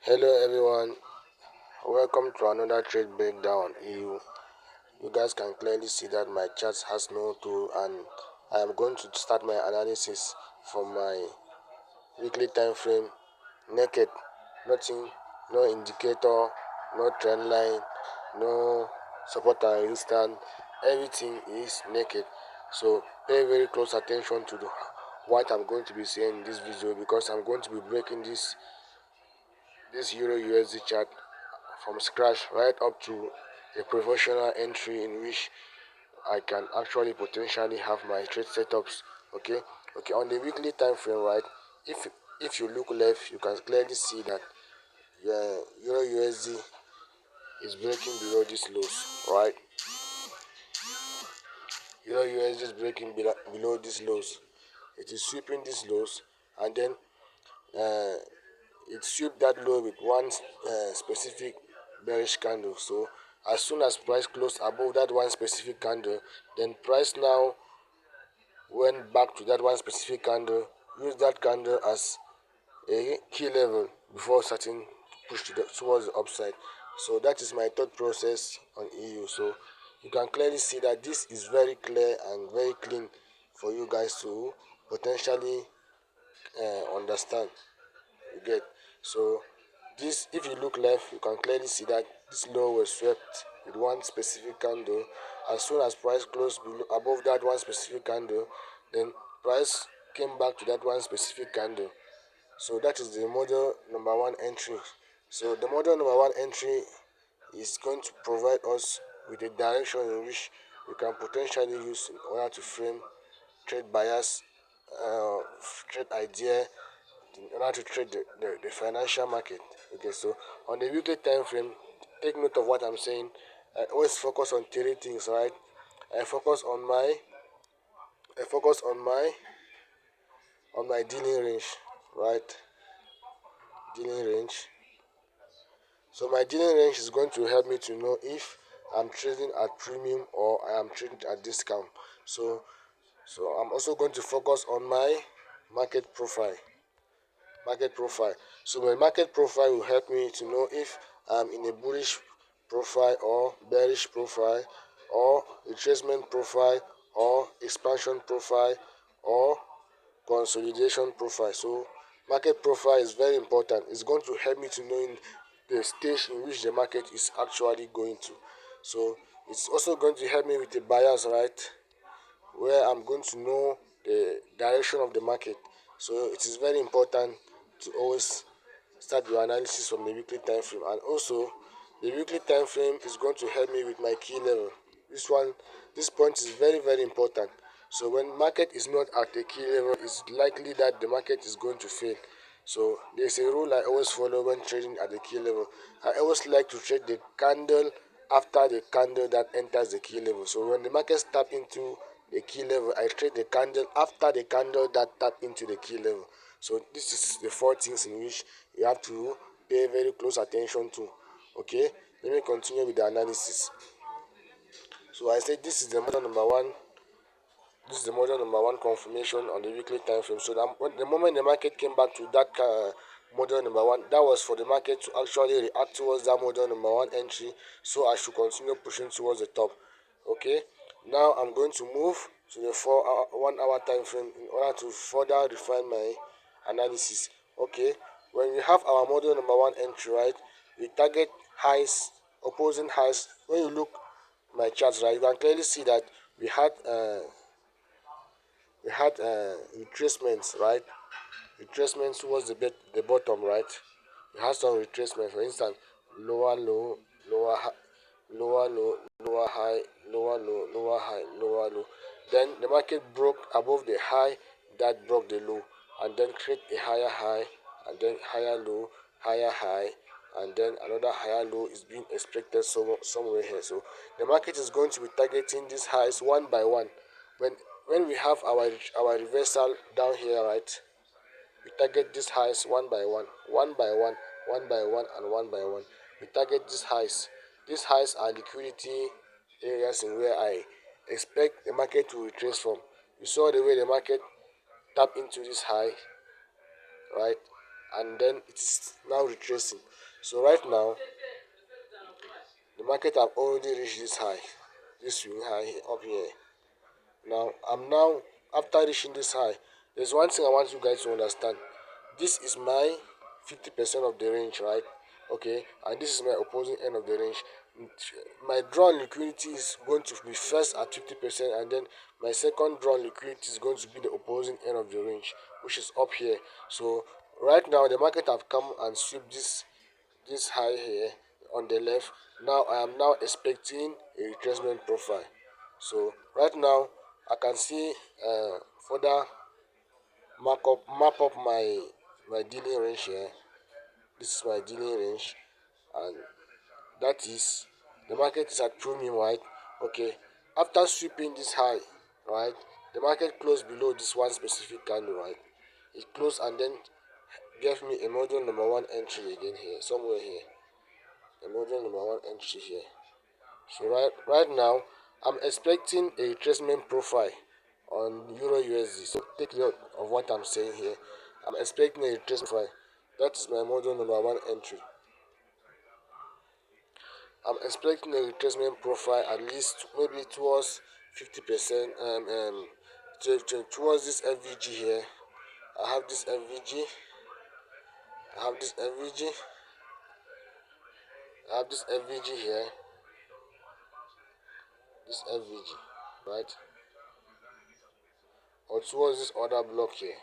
Hello everyone, welcome to another trade breakdown on EU. You guys can clearly see that my chart has no tool, and I am going to start my analysis from my weekly time frame naked. Nothing, no indicator, no trend line, no support and resistance. Everything is naked. So pay very close attention to what I'm going to be saying in this video, because I'm going to be breaking this Euro USD chart from scratch right up to a professional entry in which I can actually potentially have my trade setups. Okay, on the weekly time frame, right? If you look left, you can clearly see that Euro USD is breaking below this lows, right? Euro USD is breaking below these lows. It is sweeping these lows, and then uh, it sweep that low with one specific bearish candle. So as soon as price closed above that one specific candle, then price now went back to that one specific candle, use that candle as a key level before starting to push towards the upside. So that is my thought process on EU. So you can clearly see that this is very clear and very clean for you guys to potentially understand. You get? So this, if you look left, you can clearly see that this low was swept with one specific candle. As soon as price closed below, above that one specific candle, then price came back to that one specific candle. So that is the model number one entry. So the model number one entry is going to provide us with a direction in which we can potentially use in order to frame trade bias, uh, trade idea, in order to trade the financial market. Okay, so on the weekly time frame, take note of what I'm saying. I always focus on three things, right? I focus on my I focus on my dealing range, right? Dealing range. So my dealing range is going to help me to know if I'm trading at premium or I am trading at discount. So I'm also going to focus on my market profile. So my market profile will help me to know if I'm in a bullish profile or bearish profile, or retracement profile, or expansion profile, or consolidation profile. So market profile is very important. It's going to help me to know in the stage in which the market is actually going to. So it's also going to help me with the bias, right, where I'm going to know the direction of the market. So it is very important to always start your analysis from the weekly time frame. And also the weekly time frame is going to help me with my key level. This point is very important. So when market is not at a key level, it's likely that the market is going to fail. So there's a rule I always follow when trading at the key level. I always like to trade the candle after the candle that enters the key level. So when the market tap into the key level, I trade the candle after the candle that tap into the key level. So this is the four things in which you have to pay very close attention to. Okay, let me continue with the analysis. So I said this is the model number one. This is the model number one confirmation on the weekly time frame. So that when the moment the market came back to that model number one, that was for the market to actually react towards that model number one entry. So I should continue pushing towards the top. Okay, now I'm going to move to the 1 hour time frame in order to further refine my analysis. Okay, when we have our model number one entry, right, we target highs, opposing highs. When you look my charts, right, you can clearly see that we had retracements, right? Retracements towards the bottom, right? We had some retracement. For instance, lower low, lower high, lower low, lower high, lower low, lower high, lower low. Then the market broke above the high that broke the low, and then create a higher high, and then higher low, higher high, and then another higher low is being expected somewhere here. So the market is going to be targeting these highs one by one. When when we have our reversal down here, right, we target these highs one by one, one by one, one by one, and one by one. We target these highs. These highs are liquidity areas in where I expect the market to retrace from. You saw the way the market tap into this high, right, and then it's now retracing. So right now the market have already reached this high, this swing high up here. Now after reaching this high, there's one thing I want you guys to understand. This is my 50% of the range, right? Okay, and this is my opposing end of the range. My drawn liquidity is going to be first at 50%, and then my second drawn liquidity is going to be the opposing end of the range, which is up here. So right now the market have come and swept this high here on the left. Now I am now expecting a retracement profile. So right now I can see further map up my dealing range here. This is my dealing range, and that is the market is at premium, right? Okay, after sweeping this high, right, the market closed below this one specific candle, right? It closed and then gave me a model number one entry again here, somewhere here, a model number one entry here. So right now I'm expecting a retracement profile on EURUSD. So take note of what I'm saying here. I'm expecting a retracement profile. That is my model number one entry. I'm expecting a retracement profile at least maybe towards 50%, towards this FVG here. I have this FVG. I have this FVG. I have this FVG here. This FVG, right? Or towards this other block here.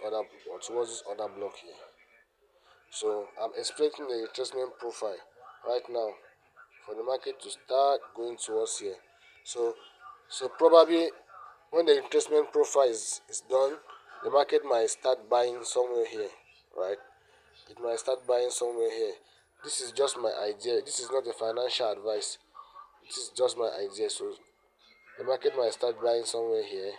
Or towards this other block here. So I'm expecting a retracement profile right now for the market to start going towards here. So probably when the retracement profile is done, the market might start buying somewhere here, right? It might start buying somewhere here. This is just my idea. This is not a financial advice. This is just my idea. So the market might start buying somewhere here,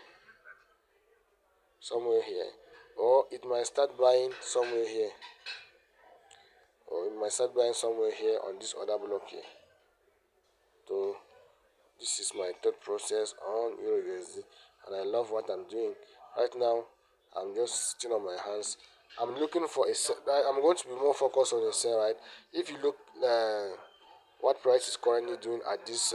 or it might start buying somewhere here, or it might start buying somewhere here on this other block here. So this is my third process on EURUSD, and I love what I'm doing right now. I'm just sitting on my hands. I'm looking for a sell. I'm going to be more focused on a sell, right? If you look what price is currently doing at this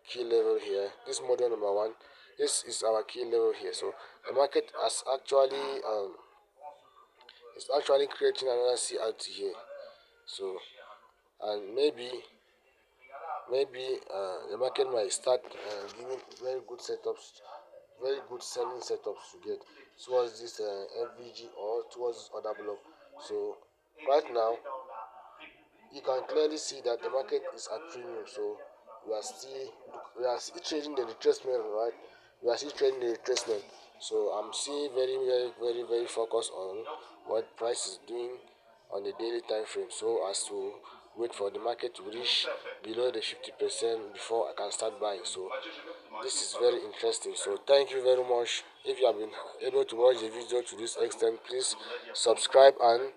key level here, this model number one, this is our key level here. So the market has actually it's actually creating another CRT here. So and maybe the market might start giving very good setups, very good selling setups to get towards this FVG or towards this other block. So right now you can clearly see that the market is at premium. So we are still trading the retracement, right? We are still trading the retracement. So I'm still very focused on what price is doing on the daily time frame, so as to wait for the market to reach below the 50% before I can start buying. So this is very interesting. So thank you very much. If you have been able to watch the video to this extent, please subscribe and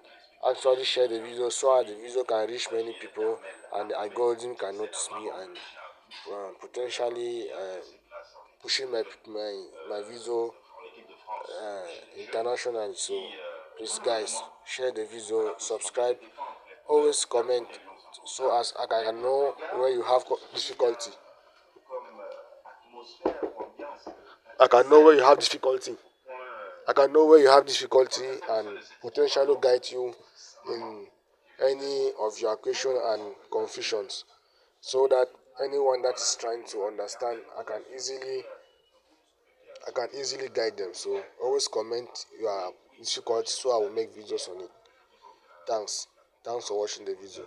actually share the video so that the video can reach many people and the algorithm can notice me and potentially pushing my video internationally. So please guys, share the video, subscribe, always comment so as I can know where you have difficulty. I can know where you have difficulty. I can know where you have difficulty and potentially guide you in any of your question and confusions, so that anyone that is trying to understand, I can easily guide them. So always comment your difficulty so I will make videos on it. Thanks for watching the video.